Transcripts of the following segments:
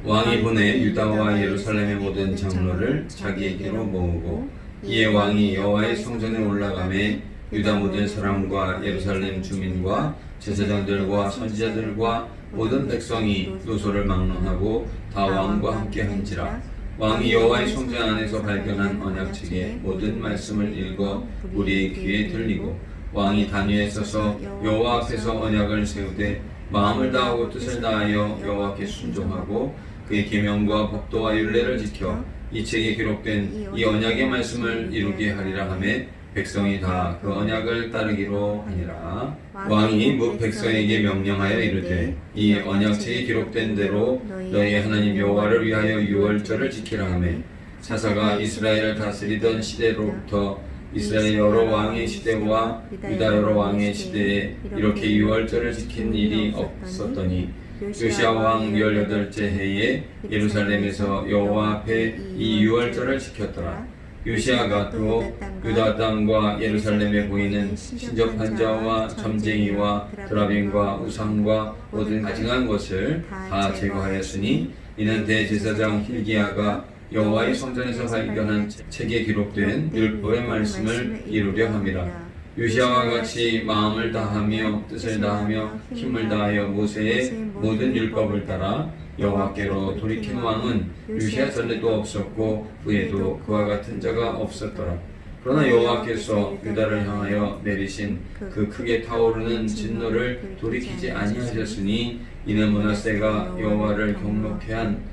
왕이 보내 유다와 예루살렘의 모든 장로를 자기에게로 모으고 이에 왕이 여호와의 성전에 올라가매 유다 모든 사람과 예루살렘 주민과 제사장들과 선지자들과 모든 백성이 요소를 막론하고 다 왕과 함께 한지라. 왕이 여호와의 성전 안에서 발견한 언약책의 모든 말씀을 읽어 우리의 귀에 들리고 왕이 단 위에 서서 여호와 앞에서 언약을 세우되 마음을 다하고 뜻을 다하여 여호와께 순종하고 그의 계명과 법도와 율례를 지켜 이 책에 기록된 이 언약의 말씀을 이루게 하리라 하매 백성이 다 그 언약을 따르기로 하니라. 왕이 백성에게 명령하여 이르되 이 언약책에 기록된 대로 너희 하나님 여호와를 위하여 유월절을 지키라 하매 사사가 이스라엘을 다스리던 시대로부터 이스라엘 여러 왕의 시대와 유다 여러 왕의 시대에 이렇게 유월절을 지킨 일이 없었더니 요시야 왕 18째 해에 예루살렘에서 여호와 앞에 이 유월절을 지켰더라. 요시야가 또 유다 땅과 예루살렘에 보이는 신접한 자와 점쟁이와 드라빔과 우상과 모든 가증한 것을 다 제거하였으니 이는 대제사장 hil기야가 여호와의 성전에서 발견한 책에 기록된 율법의 말씀을 이루려 함이라. 요시야와 같이 마음을 다하며 뜻을 다하며 힘을 다하여 모세의 모든 율법을 따라 여호와께로 돌이킨 왕은 요시야 전에도 없었고 후에도 그와 같은 자가 없었더라. 그러나 여호와께서 유다를 향하여 내리신 그 크게 타오르는 진노를 돌이키지 아니하셨으니 이는 므낫세가 여호와를 경노케 한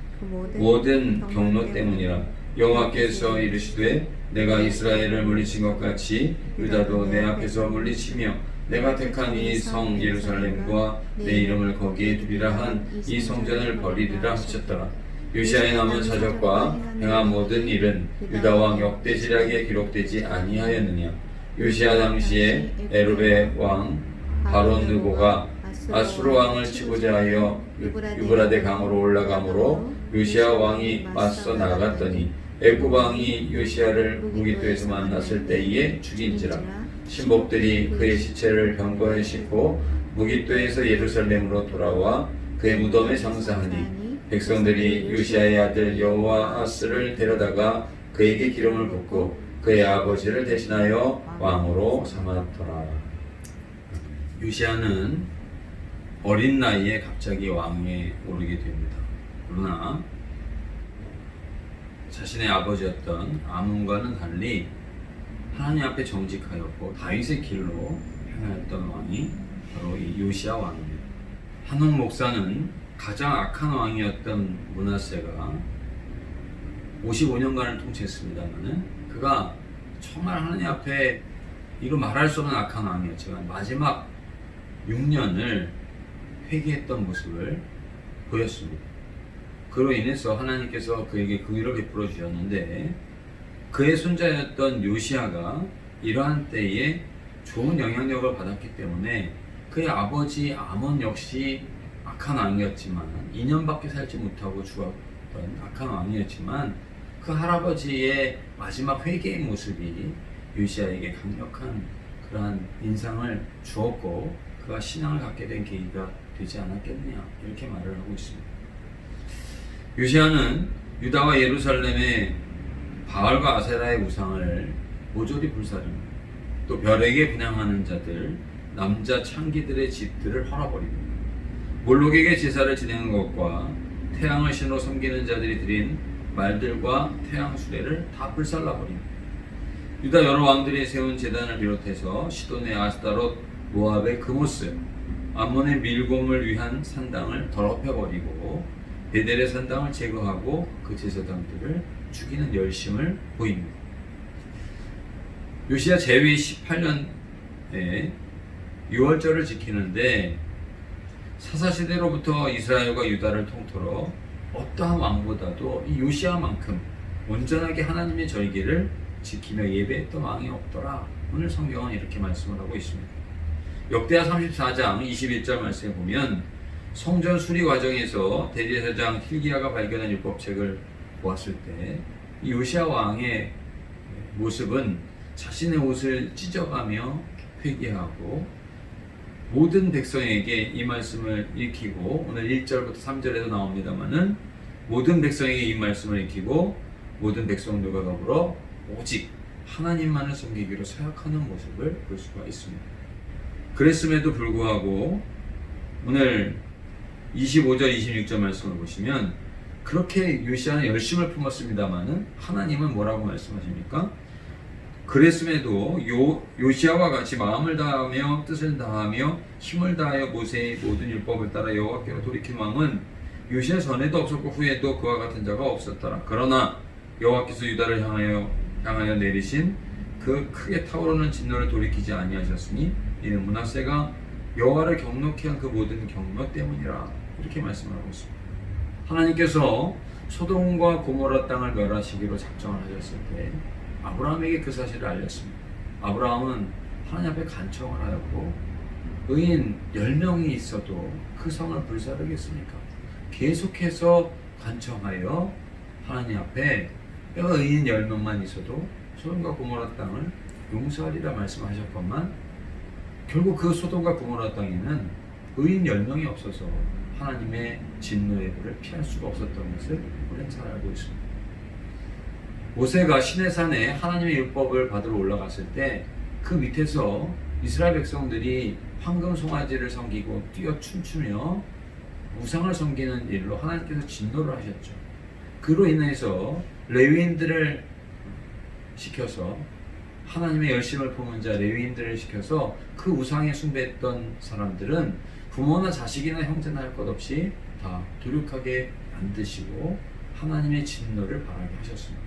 모든 경노 때문이라. 여호와께서 이르시되 내가 이스라엘을 물리친 것 같이 유다도 내 앞에서 물리치며 내가 택한 이 성 예루살렘과 내 이름을 거기에 두리라 한 이 성전을 버리리라 하셨더라. 요시야의 남은 사적과 행한 모든 일은 유다 왕 역대지략에 기록되지 아니하였느냐. 요시야 당시에 에르베 왕 바론 느고가 아수르 왕을 치고자 하여 유브라데 강으로 올라가므로 요시야 왕이 맞서 나갔더니 애굽 왕이 요시야를 무기토에서 만났을 때에 죽인지라. 신복들이 그의 시체를 병거에 싣고 무기토에서 예루살렘으로 돌아와 그의 무덤에 장사하니 백성들이 요시야의 아들 여호아하스를 데려다가 그에게 기름을 붓고 그의 아버지를 대신하여 왕으로 삼았더라. 요시야는 어린 나이에 갑자기 왕위에 오르게 됩니다. 그러나 자신의 아버지였던 아몬과는 달리 하나님 앞에 정직하였고 다윗의 길로 행하였던 왕이 바로 이 요시야 왕입니다. 한옥 목사는 가장 악한 왕이었던 므낫세가 55년간을 통치했습니다만은 그가 정말 하나님 앞에 이루 말할 수 없는 악한 왕이었지만 마지막 6년을 회개했던 모습을 보였습니다. 그로 인해서 하나님께서 그에게 긍휼을 베풀어 주셨는데 그의 손자였던 요시야가 이러한 때에 좋은 영향력을 받았기 때문에 그의 아버지 아몬 역시 악한 왕이었지만 2년밖에 살지 못하고 죽었던 악한 왕이었지만 그 할아버지의 마지막 회개의 모습이 요시야에게 강력한 그러한 인상을 주었고 그가 신앙을 갖게 된 계기가 되지 않았겠느냐 이렇게 말을 하고 있습니다. 요시야는 유다와 예루살렘의 바알과 아세라의 우상을 모조리 불사릅니다. 또 별에게 분향하는 자들, 남자 창기들의 집들을 헐어버립니다. 몰록에게 제사를 지내는 것과 태양을 신으로 섬기는 자들이 드린 말들과 태양 수레를 다 불살라버립니다. 유다 여러 왕들이 세운 제단을 비롯해서 시돈의 아스타롯, 모압의 그모스, 암몬의 밀곰을 위한 산당을 더럽혀버리고 베델의 산당을 제거하고 그 제사장들을 죽이는 열심을 보입니다. 요시야 제위 18년에 유월절을 지키는데 사사시대로부터 이스라엘과 유다를 통틀어 어떠한 왕보다도 이 요시야만큼 온전하게 하나님의 절기를 지키며 예배했던 왕이 없더라. 오늘 성경은 이렇게 말씀을 하고 있습니다. 역대하 34장 21절 말씀에 보면 성전 수리 과정에서 대제사장 hil기야가 발견한 율법책을 보았을 때 이 요시야 왕의 모습은 자신의 옷을 찢어가며 회개하고 모든 백성에게 이 말씀을 익히고 오늘 1절부터 3절에도 나옵니다마는 모든 백성에게 이 말씀을 익히고 모든 백성들과 더불어 오직 하나님만을 섬기기로 사역하는 모습을 볼 수가 있습니다. 그랬음에도 불구하고 오늘 25절 26절 말씀을 보시면 그렇게 요시아는 열심을 품었습니다마는 하나님은 뭐라고 말씀하십니까? 그랬음에도 요시아와 같이 마음을 다하며 뜻을 다하며 힘을 다하여 모세의 모든 율법을 따라 여호와께로 돌이킨 마음은 요시아 전에도 없었고 후에도 그와 같은 자가 없었더라. 그러나 여호와께서 유다를 향하여 내리신 그 크게 타오르는 진노를 돌이키지 아니하셨으니 이는 므낫세가 여호와를 경노케 한 그 모든 경노 때문이라. 이렇게 말씀을 하고 있습니다. 하나님께서 소돔과 고모라 땅을 멸하시기로 작정을 하셨을 때 아브라함에게 그 사실을 알렸습니다. 아브라함은 하나님 앞에 간청을 하였고 의인 10명이 있어도 그 성을 불사르겠습니까? 계속해서 간청하여 하나님 앞에 의인 10명만 있어도 소돔과 고모라 땅을 용서하리라 말씀하셨건만 결국 그 소돔과 고모라 땅에는 의인 10명이 없어서 하나님의 진노의 불을 피할 수가 없었던 것을 우리는 잘 알고 있습니다. 모세가 시내산에 하나님의 율법을 받으러 올라갔을 때 그 밑에서 이스라엘 백성들이 황금 송아지를 섬기고 뛰어 춤추며 우상을 섬기는 일로 하나님께서 진노를 하셨죠. 그로 인해서 레위인들을 시켜서 하나님의 열심을 품은 자 레위인들을 시켜서 그 우상에 숭배했던 사람들은 부모나 자식이나 형제나 할 것 없이 다 도륙하게 만드시고 하나님의 진노를 바라게 하셨습니다.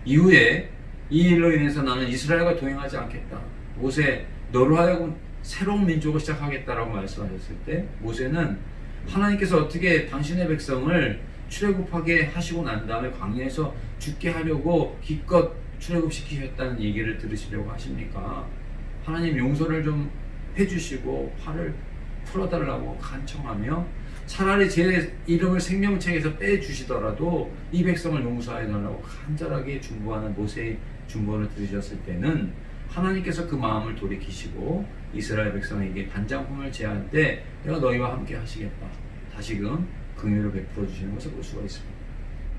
이후에 이 일로 인해서 나는 이스라엘과 동행하지 않겠다. 모세 너로 하여금 새로운 민족을 시작하겠다라고 말씀하셨을 때 모세는 하나님께서 어떻게 당신의 백성을 출애굽하게 하시고 난 다음에 광야에서 죽게 하려고 기껏 출애굽시키셨다는 얘기를 들으시려고 하십니까? 하나님 용서를 좀 해주시고 화를 풀어달라고 간청하며 차라리 제 이름을 생명책에서 빼주시더라도 이 백성을 용서해달라고 간절하게 중보하는 모세의 중보를 들으셨을 때는 하나님께서 그 마음을 돌이키시고 이스라엘 백성에게 반장품을 제할 때 내가 너희와 함께 하시겠다. 다시금 긍휼을 베풀어 주시는 것을 볼 수가 있습니다.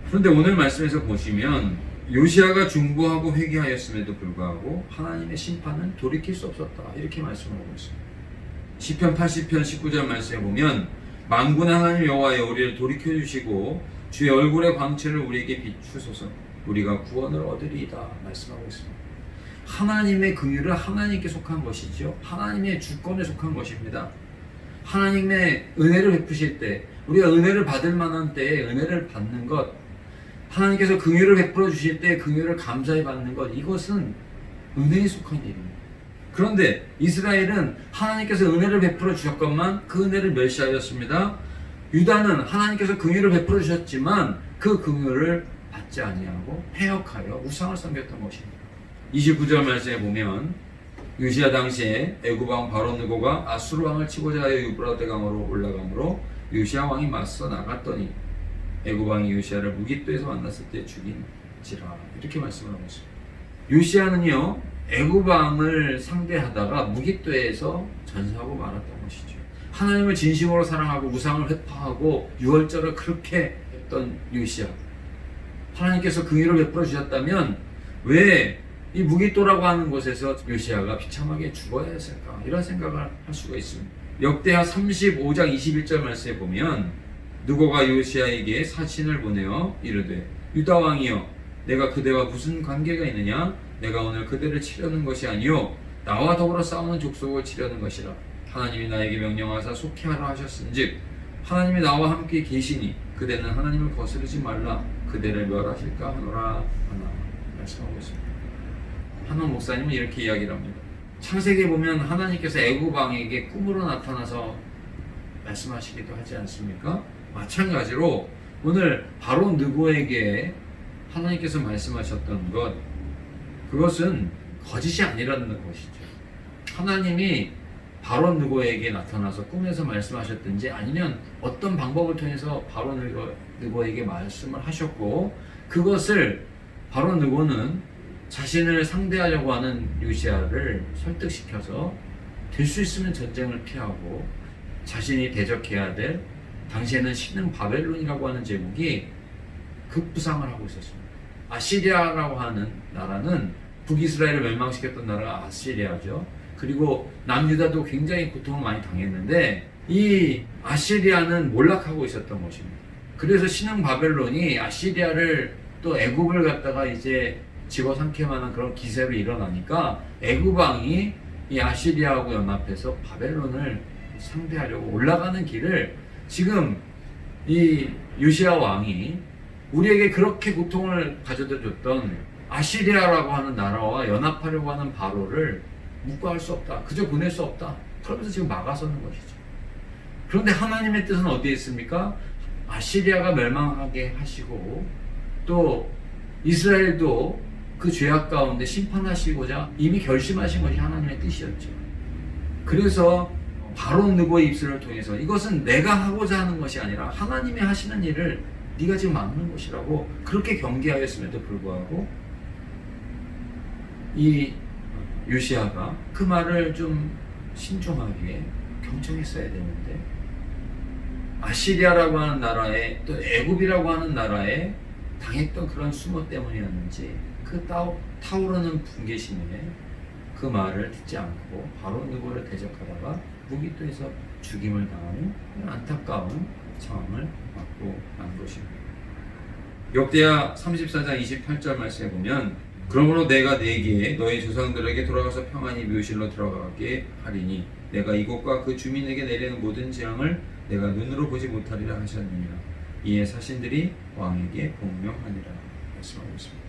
그런데 오늘 말씀에서 보시면 요시아가 중보하고 회개하였음에도 불구하고 하나님의 심판은 돌이킬 수 없었다. 이렇게 말씀을 하고 있습니다. 시편 80편 19절 말씀에 보면 만군의 하나님 여호와여 우리를 돌이켜 주시고 주의 얼굴의 광채를 우리에게 비추소서 우리가 구원을 얻으리이다 말씀하고 있습니다. 하나님의 긍휼은 하나님께 속한 것이죠. 하나님의 주권에 속한 것입니다. 하나님의 은혜를 베푸실 때 우리가 은혜를 받을 만한 때에 은혜를 받는 것, 하나님께서 긍휼을 베풀어 주실 때 긍휼을 감사히 받는 것, 이것은 은혜에 속한 일입니다. 그런데 이스라엘은 하나님께서 은혜를 베풀어 주셨건만 그 은혜를 멸시하였습니다. 유다는 하나님께서 긍휼을 베풀어 주셨지만 그 긍휼을 받지 아니하고 패역하여 우상을 섬겼던 것입니다. 29절 말씀에 보면 요시야 당시에 애굽 왕 바로느고가 아수르 왕을 치고자 하여 유브라데 강으로 올라가므로 요시야 왕이 맞서 나갔더니 애굽 왕이 요시야를 무깃도에서 만났을 때 죽인지라. 이렇게 말씀을 하고 있습니다. 요시야는요 애굽 왕을 상대하다가 무깃도에서 전사하고 말았던 것이죠. 하나님을 진심으로 사랑하고 우상을 회파하고 유월절을 그렇게 했던 요시야, 하나님께서 긍휼을 베풀어 주셨다면 왜 이 무깃도라고 하는 곳에서 요시야가 비참하게 죽어야 했을까? 이런 생각을 할 수가 있습니다. 역대하 35장 21절 말씀에 보면 느고가 요시야에게 사신을 보내어 이르되 유다 왕이여 내가 그대와 무슨 관계가 있느냐? 내가 오늘 그대를 치려는 것이 아니요 나와 더불어 싸우는 족속을 치려는 것이라. 하나님이 나에게 명령하사 속히하라 하셨은즉 하나님이 나와 함께 계시니 그대는 하나님을 거스르지 말라. 그대를 멸하실까 하노라 하나 말씀하고 있습니다. 한원 목사님은 이렇게 이야기를 합니다. 창세기에 보면 하나님께서 애굽 왕에게 꿈으로 나타나서 말씀하시기도 하지 않습니까? 마찬가지로 오늘 바로 느고에게 하나님께서 말씀하셨던 것, 그것은 거짓이 아니라는 것이죠. 하나님이 바로 느고에게 나타나서 꿈에서 말씀하셨든지 아니면 어떤 방법을 통해서 바로 느고에게 말씀을 하셨고, 그것을 바로 느고는 자신을 상대하려고 하는 요시야를 설득시켜서 될 수 있으면 전쟁을 피하고 자신이 대적해야 될 당시에는 신흥 바벨론이라고 하는 제국이 급부상을 하고 있었습니다. 아시리아라고 하는 나라는 북이스라엘을 멸망시켰던 나라가 아시리아죠. 그리고 남유다도 굉장히 고통을 많이 당했는데 이 아시리아는 몰락하고 있었던 것입니다. 그래서 신흥 바벨론이 아시리아를 또 애굽을 갖다가 이제 집어삼킬 만한 그런 기세로 일어나니까 애굽 왕이 이 아시리아하고 연합해서 바벨론을 상대하려고 올라가는 길을 지금 이 요시야 왕이 우리에게 그렇게 고통을 가져다 줬던 아시리아라고 하는 나라와 연합하려고 하는 바로를 묵과할 수 없다. 그저 보낼 수 없다. 그러면서 지금 막아서는 것이죠. 그런데 하나님의 뜻은 어디에 있습니까? 아시리아가 멸망하게 하시고 또 이스라엘도 그 죄악 가운데 심판하시고자 이미 결심하신 것이 하나님의 뜻이었죠. 그래서 바로 느고의 입술을 통해서 이것은 내가 하고자 하는 것이 아니라 하나님이 하시는 일을 네가 지금 막는 것이라고 그렇게 경계하였음에도 불구하고 이 요시야가 그 말을 좀 신중하게 경청했어야 되는데 아시리아라고 하는 나라에 또 애굽이라고 하는 나라에 당했던 그런 수모 때문이었는지 그 타오르는 분개심에 그 말을 듣지 않고 바로 누구를 대적하다가 무기토에서 죽임을 당하는 안타까운 상황을 맞고 난 것입니다. 역대하 34장 28절 말씀에 보면 그러므로 내가 네게 너희 조상들에게 돌아가서 평안히 묘실로 들어가게 하리니 내가 이곳과 그 주민에게 내리는 모든 재앙을 내가 눈으로 보지 못하리라 하셨느니라. 이에 사신들이 왕에게 복명하니라 말씀하고 있습니다.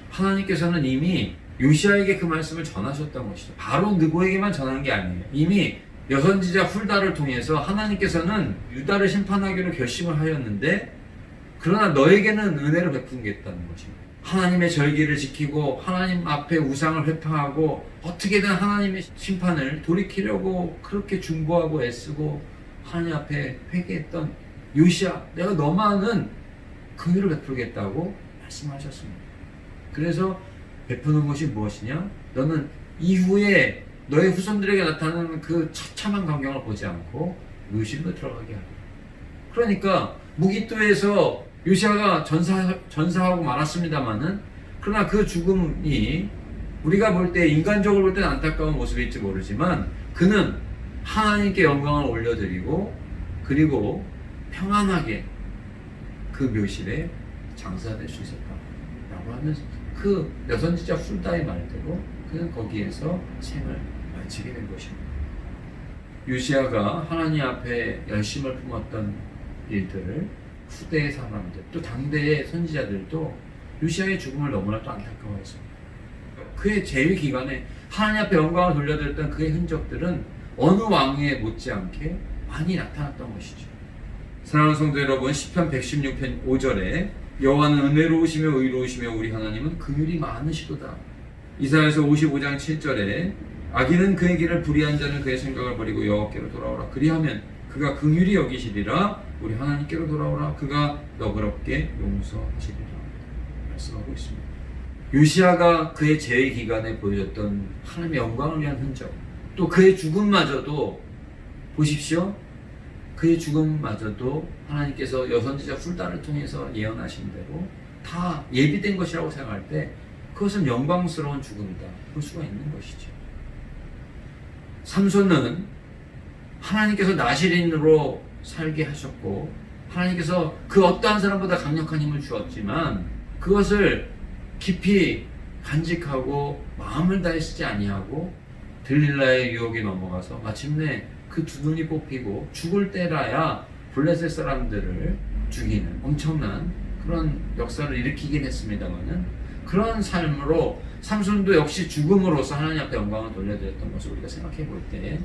하나님께서는 이미 요시야에게 그 말씀을 전하셨던 것이죠. 바로 느고에게만 전한 게 아니에요. 이미 여선지자 훌다를 통해서 하나님께서는 유다를 심판하기로 결심을 하였는데 그러나 너에게는 은혜를 베푸겠다는 것입니다. 하나님의 절기를 지키고 하나님 앞에 우상을 회파하고 어떻게든 하나님의 심판을 돌이키려고 그렇게 중보하고 애쓰고 하나님 앞에 회개했던 요시야, 내가 너만은 긍휼을 베풀겠다고 말씀하셨습니다. 그래서 베푸는 것이 무엇이냐? 너는 이후에 너의 후손들에게 나타나는 그 처참한 광경을 보지 않고 묘실로 들어가게 하라. 그러니까 무기토에서 요시야가 전사하고 말았습니다마는 그러나 그 죽음이 우리가 볼 때 인간적으로 볼 때는 안타까운 모습일지 모르지만 그는 하나님께 영광을 올려드리고 그리고 평안하게 그 묘실에 장사될 수 있었다라고 하면서 그 여선지자 훌다의 말대로 그는 거기에서 생을 마치게 된 것입니다. 요시야가 하나님 앞에 열심을 품었던 일들을 후대의 사람들 또 당대의 선지자들도 요시야의 죽음을 너무나 또 안타까워했습니다. 그의 재위 기간에 하나님 앞에 영광을 돌려드렸던 그의 흔적들은 어느 왕에 못지않게 많이 나타났던 것이죠. 사랑하는 성도 여러분, 시편 116편 5절에 여호와는 은혜로우시며 의로우시며 우리 하나님은 긍휼이 많으시도다. 이사야서 55장 7절에 악인은 그의 길을 불의한 자는 그의 생각을 버리고 여호와께로 돌아오라. 그리하면 그가 긍휼히 여기시리라. 우리 하나님께로 돌아오라. 그가 너그럽게 용서하시리라. 말씀하고 있습니다. 요시야가 그의 재위 기간에 보여줬던 하나님의 영광을 위한 흔적, 또 그의 죽음마저도 보십시오. 그의 죽음마저도 하나님께서 여선지자 훌다를 통해서 예언하신 대로 다 예비된 것이라고 생각할 때 그것은 영광스러운 죽음이다 볼 수가 있는 것이죠. 삼손은 하나님께서 나시린으로 살게 하셨고 하나님께서 그 어떠한 사람보다 강력한 힘을 주었지만 그것을 깊이 간직하고 마음을 다해 쓰지 아니하고 들릴라의 유혹에 넘어가서 마침내 그 두 눈이 뽑히고 죽을 때라야 블레셋 사람들을 죽이는 엄청난 그런 역사를 일으키긴 했습니다만은 그런 삶으로 삼손도 역시 죽음으로써 하나님 앞에 영광을 돌려드렸던 것을 우리가 생각해 볼 때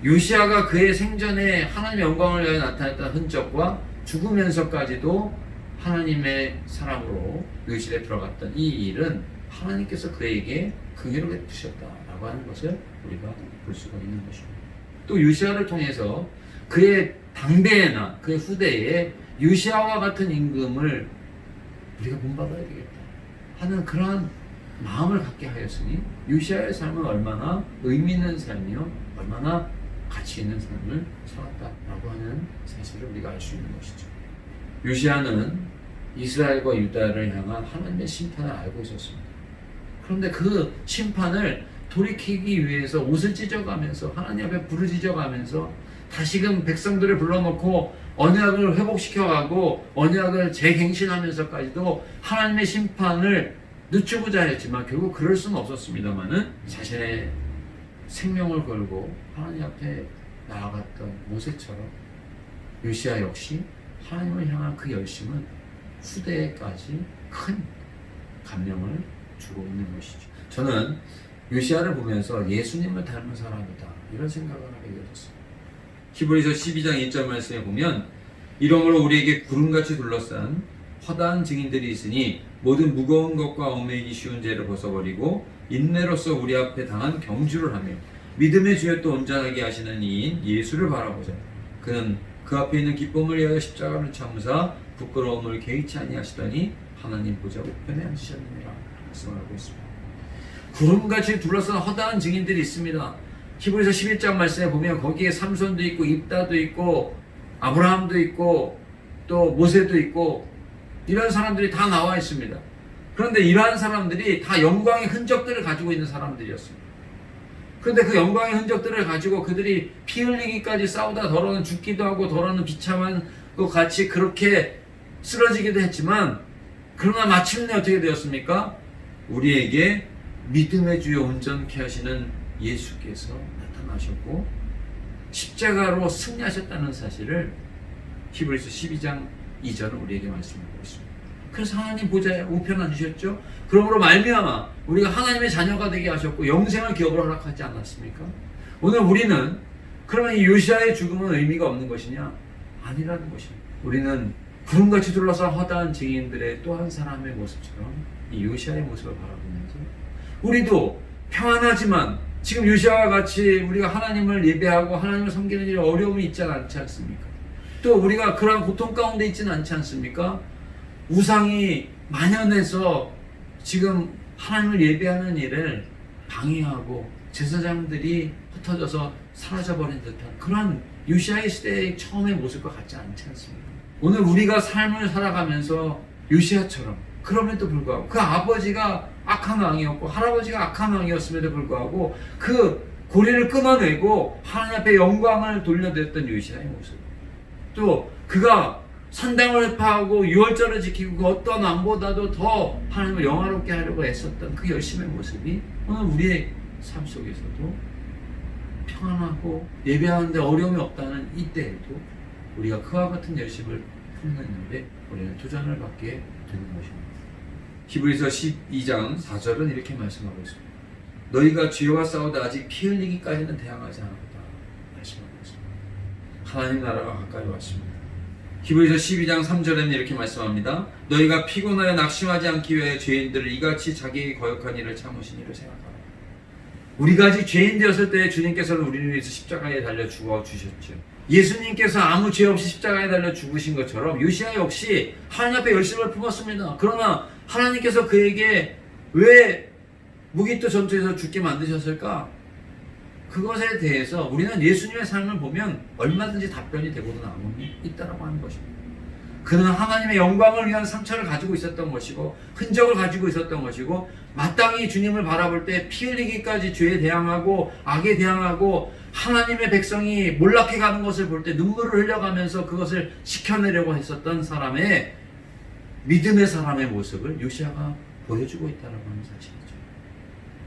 요시야가 그의 생전에 하나님의 영광을 위하여 나타냈던 흔적과 죽으면서까지도 하나님의 사랑으로 묘실에 들어갔던 이 일은 하나님께서 그에게 긍휼을 베푸셨다라고 하는 것을 우리가 볼 수가 있는 것입니다. 또 요시야를 통해서 그의 당대나 그의 후대에 요시야와 같은 임금을 우리가 본받아야 되겠다 하는 그러한 마음을 갖게 하였으니 요시야의 삶은 얼마나 의미 있는 삶이요 얼마나 가치 있는 삶을 살았다라고 하는 사실을 우리가 알 수 있는 것이죠. 요시야는 이스라엘과 유다를 향한 하나님의 심판을 알고 있었습니다. 그런데 그 심판을 돌이키기 위해서 옷을 찢어가면서 하나님 앞에 부르짖어가면서 다시금 백성들을 불러놓고 언약을 회복시켜가고 언약을 재갱신하면서까지도 하나님의 심판을 늦추고자 했지만 결국 그럴 수는 없었습니다만은 자신의 생명을 걸고 하나님 앞에 나아갔던 모세처럼 요시야 역시 하나님을 향한 그 열심은 후대에까지 큰 감명을 주고 있는 것이죠. 저는 요시야를 보면서 예수님을 닮은 사람이다 이런 생각을 하게 되었습니다. 히브리서 12장 1절 말씀에 보면 이러므로 우리에게 구름같이 둘러싼 허다한 증인들이 있으니 모든 무거운 것과 얽매이기 쉬운 죄를 벗어버리고 인내로서 우리 앞에 당한 경주를 하며 믿음의 주에 또 온전하게 하시는 이인 예수를 바라보자. 그는 그 앞에 있는 기쁨을 위하여 십자가를 참으사 부끄러움을 개의치 아니하시더니 하나님 보좌 우편에 앉으셨느니라 말씀하고 있습니다. 구름같이 둘러싼 허다한 증인들이 있습니다. 히브리서 11장 말씀에 보면 거기에 삼손도 있고 입다도 있고 아브라함도 있고 또 모세도 있고 이런 사람들이 다 나와 있습니다. 그런데 이러한 사람들이 다 영광의 흔적들을 가지고 있는 사람들이었습니다. 그런데 그 영광의 흔적들을 가지고 그들이 피 흘리기까지 싸우다 더러는 죽기도 하고 더러는 비참한 것 같이 그렇게 쓰러지기도 했지만 그러나 마침내 어떻게 되었습니까? 우리에게 믿음의 주에 온전케 하시는 예수께서 나타나셨고 십자가로 승리하셨다는 사실을 히브리서 12장 2절은 우리에게 말씀하고 있습니다. 그래서 하나님 보좌에 우편 앉으셨죠. 그러므로 말미암아 우리가 하나님의 자녀가 되게 하셨고 영생을 기업으로 허락하지 않았습니까? 오늘 우리는 그러면 이 요시야의 죽음은 의미가 없는 것이냐? 아니라는 것입니다. 우리는 구름같이 둘러싼 허다한 증인들의 또 한 사람의 모습처럼 이 요시야의 모습을 바라보면서 우리도 평안하지만 지금 요시야와 같이 우리가 하나님을 예배하고 하나님을 섬기는 일에 어려움이 있지 않지 않습니까? 또 우리가 그러한 고통 가운데 있지는 않지 않습니까? 우상이 만연해서 지금 하나님을 예배하는 일을 방해하고 제사장들이 흩어져서 사라져버린 듯한 그런 요시야의 시대의 처음의 모습과 같지 않지 않습니까? 오늘 우리가 삶을 살아가면서 요시야처럼 그럼에도 불구하고 그 아버지가 악한 왕이었고 할아버지가 악한 왕이었음에도 불구하고 그 고리를 끊어내고 하나님 앞에 영광을 돌려드렸던 요시야의 모습, 또 그가 산당을 회파하고 유월절을 지키고 그 어떤 왕보다도 더 하나님을 영화롭게 하려고 애썼던 그 열심의 모습이 오늘 우리의 삶 속에서도 평안하고 예배하는데 어려움이 없다는 이때에도 우리가 그와 같은 열심을 품는데 우리는 도전을 받게 되는 것입니다. 히브리서 12장 4절은 이렇게 말씀하고 있습니다. 너희가 죄와 싸우다 아직 피 흘리기까지는 대항하지 않았다 말씀하고 있습니다. 하나님 나라가 가까이 왔습니다. 히브리서 12장 3절에는 이렇게 말씀합니다. 너희가 피곤하여 낙심하지 않기 위하여 죄인들을 이같이 자기에게 거역한 일을 참으신 이를 생각하라. 우리가 아직 죄인 되었을 때 주님께서는 우리를 위해서 십자가에 달려 죽어주셨죠. 예수님께서 아무 죄 없이 십자가에 달려 죽으신 것처럼 요시야 역시 하나님 앞에 열심을 품었습니다. 그러나 하나님께서 그에게 왜 무기토 전투에서 죽게 만드셨을까? 그것에 대해서 우리는 예수님의 삶을 보면 얼마든지 답변이 되고도 남음이 있다라고 하는 것입니다. 그는 하나님의 영광을 위한 상처를 가지고 있었던 것이고 흔적을 가지고 있었던 것이고 마땅히 주님을 바라볼 때 피 흘리기까지 죄에 대항하고 악에 대항하고 하나님의 백성이 몰락해 가는 것을 볼 때 눈물을 흘려가면서 그것을 지켜내려고 했었던 사람의 믿음의 사람의 모습을 요시야가 보여주고 있다는 사실이죠.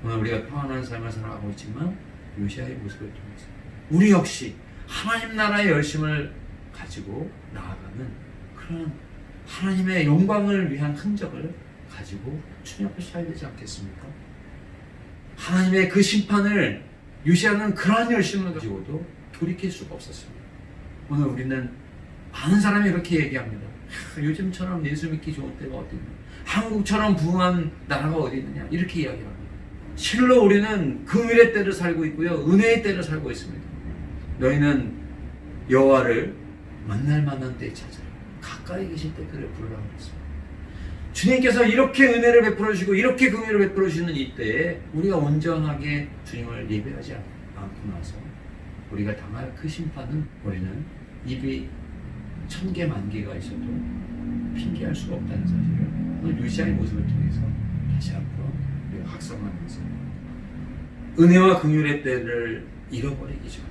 오늘 우리가 평안한 삶을 살아가고 있지만 요시야의 모습을 통해서 우리 역시 하나님 나라의 열심을 가지고 나아가는 그런 하나님의 영광을 위한 흔적을 가지고 주님 앞에 서야 되지 않겠습니까? 하나님의 그 심판을 요시야는 그러한 열심을 가지고도 돌이킬 수가 없었습니다. 오늘 우리는 많은 사람이 그렇게 얘기합니다. 요즘처럼 예수 믿기 좋은 때가 어디 있냐? 한국처럼 부흥한 나라가 어디 있느냐? 이렇게 이야기합니다. 실로 우리는 긍휼의 때를 살고 있고요, 은혜의 때를 살고 있습니다. 너희는 여호와를 만날 만한 때에 찾아라. 가까이 계실 때 그를 부르라고 했습니다. 주님께서 이렇게 은혜를 베풀어 주시고 이렇게 긍휼을 베풀어 주시는 이때에 우리가 온전하게 주님을 예배하지 않고 나서 우리가 당할 그 심판은 우리는 입이 1000개 만개가 있어도 핑계할 수가 없다는 사실을 오늘 요시아의 모습을 통해서 다시 한번 우리가 확성하면서 은혜와 긍휼의 때를 잃어버리기 전에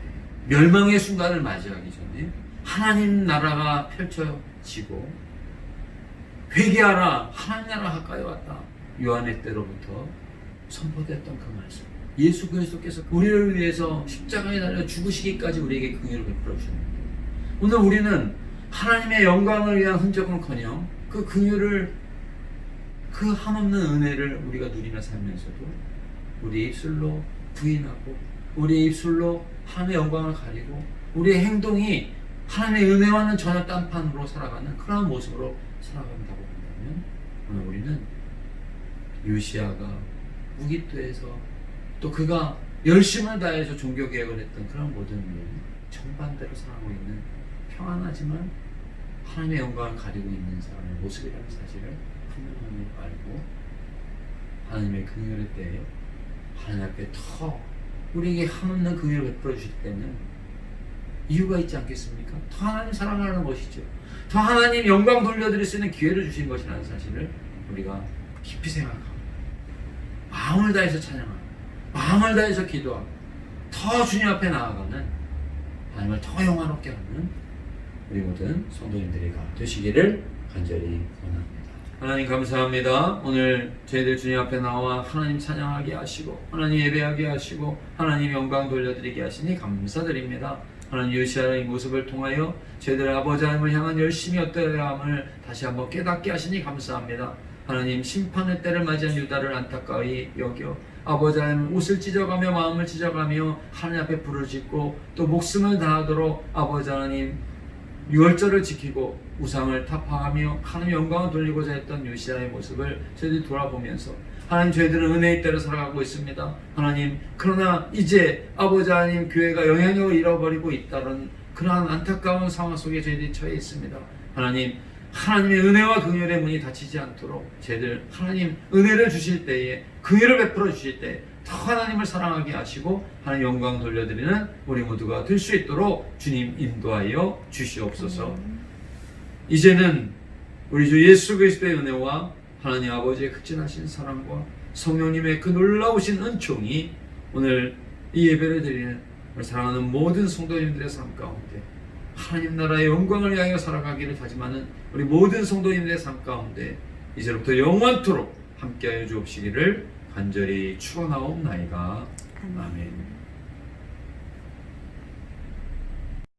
멸망의 순간을 맞이하기 전에 하나님 나라가 펼쳐지고 회개하라 하나님 나라 가까이 왔다 요한의 때로부터 선포됐던 그 말씀 예수 그리스도께서 우리를 위해서 십자가에 달려 죽으시기까지 우리에게 긍휼을 베풀어 주셨는데 오늘 우리는 하나님의 영광을 위한 흔적은커녕 그 긍휼을 그 한없는 은혜를 우리가 누리며 살면서도 우리의 입술로 부인하고 우리의 입술로 하나님의 영광을 가리고 우리의 행동이 하나님의 은혜와는 전혀 딴판으로 살아가는 그런 모습으로 살아간다고 한다면 오늘 우리는 요시아가 무기토에서 또 그가 열심을 다해서 종교개혁을 했던 그런 모든 정반대로 살아가고 있는 평안하지만 하나님의 영광을 가리고 있는 사람의 모습이라는 사실을 분명히 알고 하나님의 긍휼의 때에 하나님 앞에 더 우리에게 한없는 긍휼을 베풀어 주실 때는 이유가 있지 않겠습니까? 더 하나님 사랑하는 것이죠. 더 하나님 영광 돌려드릴 수 있는 기회를 주신 것이라는 사실을 우리가 깊이 생각하고 마음을 다해서 찬양하고 마음을 다해서 기도하고 더 주님 앞에 나아가는 하나님을 더 영화롭게 하는 우리 모든 성도님들이 되시기를 간절히 원합니다. 하나님 감사합니다. 오늘 저희들 주님 앞에 나와 하나님 찬양하게 하시고 하나님 예배하게 하시고 하나님 영광 돌려드리게 하시니 감사드립니다. 하나님 요시아의 모습을 통하여 저희들의 아버지 하나님을 향한 열심이 어떠해야 함을 다시 한번 깨닫게 하시니 감사합니다. 하나님 심판의 때를 맞이한 유다를 안타까이 여겨 아버지 하나님 옷을 찢어가며 마음을 찢어가며 하나님 앞에 부르짖고 또 목숨을 다하도록 아버지 하나님 유월절을 지키고 우상을 타파하며 하나님 영광을 돌리고자 했던 요시아의 모습을 저희들이 돌아보면서 하나님 저희들은 은혜의 때로 살아가고 있습니다. 하나님 그러나 이제 아버지 하나님 교회가 영향력을 잃어버리고 있다는 그러한 안타까운 상황 속에 저희들이 처해 있습니다. 하나님 하나님의 은혜와 긍휼의 문이 닫히지 않도록 저희들 하나님 은혜를 주실 때에 긍휼을 베풀어 주실 때 더 하나님을 사랑하게 하시고 하나님 영광 돌려드리는 우리 모두가 될 수 있도록 주님 인도하여 주시옵소서. 이제는 우리 주 예수 그리스도의 은혜와 하나님 아버지의 극진하신 사랑과 성령님의 그 놀라우신 은총이 오늘 이 예배를 드리는 우리 사랑하는 모든 성도님들의 삶 가운데 하나님 나라의 영광을 향해 살아가기를 다짐하는 우리 모든 성도님들의 삶 가운데 이제부터 영원토록 함께하여 주옵시기를 간절히 축원하옵나이다. 아멘.